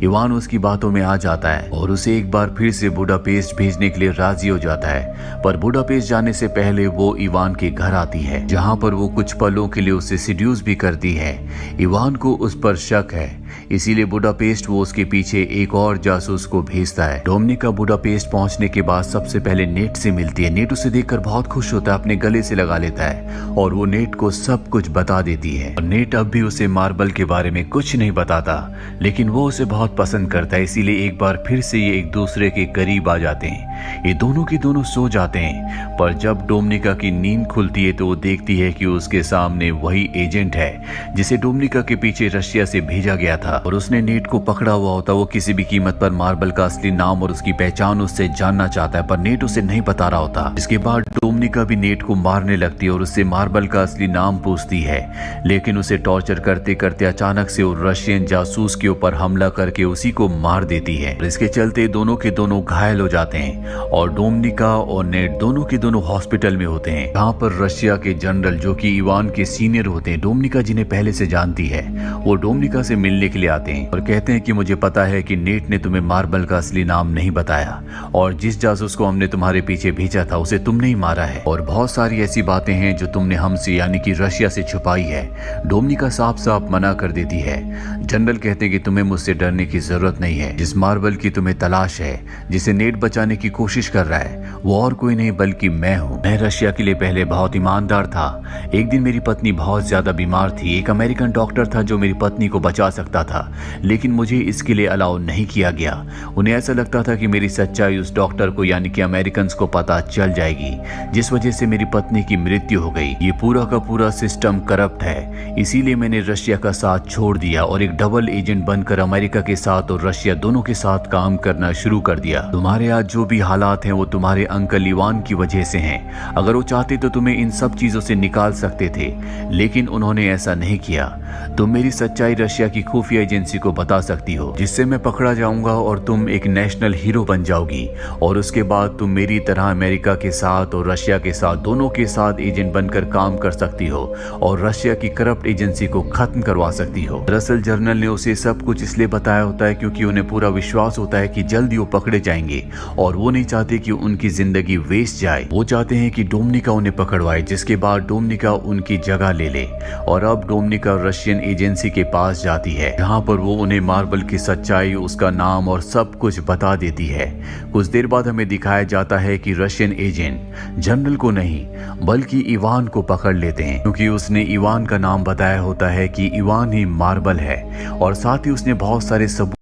Ivan उसकी बातों में आ जाता है और उसे एक बार फिर से बुडापेस्ट भेजने के लिए राजी हो जाता है। पर बुडापेस्ट जाने से पहले वो इवान के घर आती है, जहाँ पर वो कुछ पलों के लिए उसे सिड्यूस भी करती है। इवान को उस पर शक है, इसीलिए बुडापेस्ट वो उसके पीछे एक और जासूस को भेजता है। डोमिनिका बुडापेस्ट पहुंचने के बाद सबसे पहले नेट से मिलती है। नेट उसे देखकर बहुत खुश होता है, अपने गले से लगा लेता है और वो नेट को सब कुछ बता देती है। और नेट अब भी उसे मार्बल के बारे में कुछ नहीं बताता, लेकिन वो उसे बहुत पसंद करता है, इसीलिए एक बार फिर से ये एक दूसरे के करीब आ जाते हैं। ये दोनों के दोनों सो जाते हैं, पर जब डोमिनिका की नींद खुलती है तो वो देखती है कि उसके सामने वही एजेंट है जिसे डोमिनिका के पीछे रशिया से भेजा गया था और उसने नेट को पकड़ा हुआ होता। वो किसी भी कीमत पर मार्बल का असली नाम और उसकी पहचान उससे जानना चाहता है, पर नेट उसे नहीं बता रहा होता। इसके बाद डोमिनिका भी नेट को मारने लगती है और उससे मार्बल का असली नाम पूछती है, लेकिन उसे टॉर्चर करते करते अचानक से वो रशियन जासूस के ऊपर हमला करके उसी को मार देती है। इसके चलते दोनों के दोनों घायल हो जाते हैं और डोमिनिका और नेट दोनों के दोनों हॉस्पिटल में होते हैं, जहाँ पर रशिया के जनरल जो कि इवान के सीनियर होते हैं, डोमिनिका जिन्हें पहले से जानती है, वो डोमिनिका से मिलने के लिए आते हैं और कहते हैं कि मुझे पता है कि नेट ने तुम्हें मार्बल का असली नाम नहीं बताया और जिस जासूस को हमने तुम्हारे पीछे भेजा था उसे तुमने ही मारा है और बहुत सारी ऐसी बातें हैं जो तुमने हमसे यानी कि रशिया से छुपाई है। डोमिनिका साफ साफ मना कर देती है। जनरल कहते हैं कि तुम्हें मुझसे डरने की जरूरत नहीं है। जिस मार्बल की तुम्हें तलाश है, जिसे नेट बचाने की कोशिश कर रहा है, वो और कोई नहीं बल्कि मैं हूँ। मैं रशिया के लिए पहले बहुत ईमानदार था। एक दिन मेरी पत्नी बहुत ज्यादा बीमार थी। एक अमेरिकन डॉक्टर था जो मेरी पत्नी को बचा सकता था, लेकिन मुझे इसके लिए अलाउ नहीं किया गया। उन्हें ऐसा लगता था कि मेरी सच्चाई उस डॉक्टर को यानी कि अमेरिकन को पता चल जाएगी, जिस वजह से मेरी पत्नी की मृत्यु हो गई। ये पूरा का पूरा सिस्टम करप्ट है, इसीलिए मैंने रशिया का साथ छोड़ दिया और एक डबल एजेंट बनकर अमेरिका के साथ और रशिया दोनों के साथ काम करना शुरू कर दिया। तुम्हारे आज जो भी हालात हैं वो तुम्हारे अंकल इवान की वजह से हैं। अगर वो चाहते तो तुम्हें इन सब चीजों से निकाल सकते थे, लेकिन उन्होंने ऐसा नहीं किया। तुम मेरी सच्चाई रशिया की खुफिया एजेंसी को बता सकती हो, जिससे मैं पकड़ा जाऊंगा और तुम एक नेशनल हीरो बन जाओगी और उसके बाद तुम मेरी तरह अमेरिका के साथ और रशिया के साथ दोनों के साथ एजेंट बनकर काम कर सकती हो और रशिया की करप्ट एजेंसी को खत्म करवा सकती हो। दरअसल जनरल ने उसे सब कुछ इसलिए बताया होता है क्योंकि उन्हें पूरा विश्वास होता है कि जल्दी वो पकड़े जाएंगे और वो नहीं चाहते कि उनकी जिंदगी वेस्ट जाए। वो चाहते हैं कि डोमिनिका उन्हें पकड़वाए, जिसके बाद डोमिनिका उनकी जगह ले ले। और अब डोमिनिका रशियन एजेंसी के पास जाती है, जहाँ पर वो उन्हें मार्बल की सच्चाई, उसका नाम और सब कुछ बता देती है। कुछ देर बाद हमें दिखाया जाता है कि रशियन एजेंट जनरल को नहीं बल्कि इवान को पकड़ लेते हैं, क्योंकि उसने इवान का नाम बताया होता है कि इवान ही मार्बल है और साथ ही उसने बहुत सारे सबूत